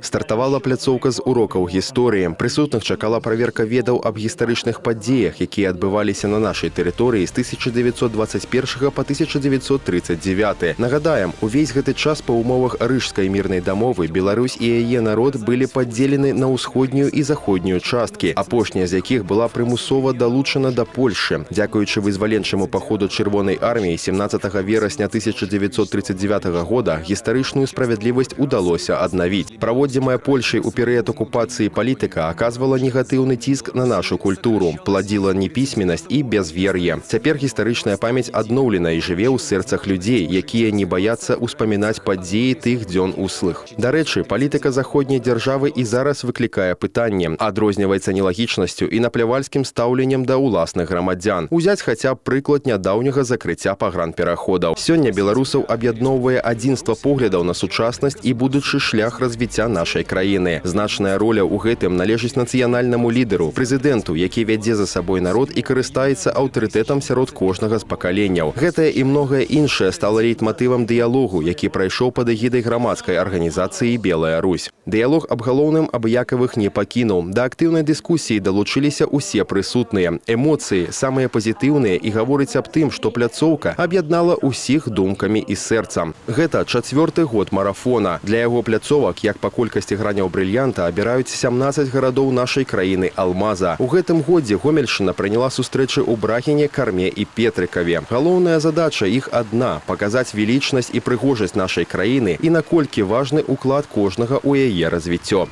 Стартавала пляцоўка з урокаў гісторыі. Прысутных чакала праверка ведаў аб гістарычных падзеях, якія адбываліся на нашай тэрыторыі з 1921 па 1939. Нагадаем, увесь гэты час па умовах Рыжскай мірнай дамовы Беларусь і яе народ былі падзелены на ўсходнюю і заходнюю часткі, апошняя з якіх была прымусова далучана да Польшы. Дзякуючы вызваленчаму паходу Чырвонай арміі 17 верасня 1939 года гістарычную справядлівасць удалося аднавіць. Праводзімая Польшай у перыяд акупацыі палітыка аказвала негатыўны ціск на нашу культуру, пладзіла непісьменнасць і бязвер'е. Цяпер гістарычная памяць адноўлена і жыве ў сэрцах людзей, якія не баяцца ўспамінаць падзеі тых дзён услых. Дарэчы, палітыка заходняй дзяржавы і зараз выклікае пытанне, адрозніваецца нелагічнасцю і наплявальскім стаўленнем да ўласных грамадзян. Узяць хаця б прыклад нядаўняга закрыцця пагранпераходаў. Сёння беларусаў аб'ядноўвае адзінства поглядаў на сучаснасць і будучы шлях развіцця нашай краіны. Значная роля ў гэтым належыць нацыянальнаму лідару, прэзідэнту, які вядзе за сабой народ і карыстаецца аўтарытэтам сярод кожнага з пакаленняў. Гэтае і многае іншае стала лейтматывам дыялогу, які прайшоў пад эгідай грамадскай арганізацыі «Белая Русь». Дыялог аб галоўным абыякавых не пакінуў. Да актыўнай дыскусіі далучыліся ўсе прысутныя. Эмоцыі самыя пазітыўныя і гаворыць аб тым, што пляцоўка аб'яднала ўсіх думкамі і сэрцам. Гэта 4-ты год марафона. Для яго пляцовак, як па колькасці граняў брыльянта, абіраюць 17 гарадоў нашай краіны Алмаза. У гэтым годзе Гомельшчына прыняла сустрэчы ў Брагіне, Карме і Петрыкаве. Галоўная задача іх адна – паказаць велічнасць і прыгожасць нашай краіны і наколькі важны ўклад кожнага ў яе развіццё.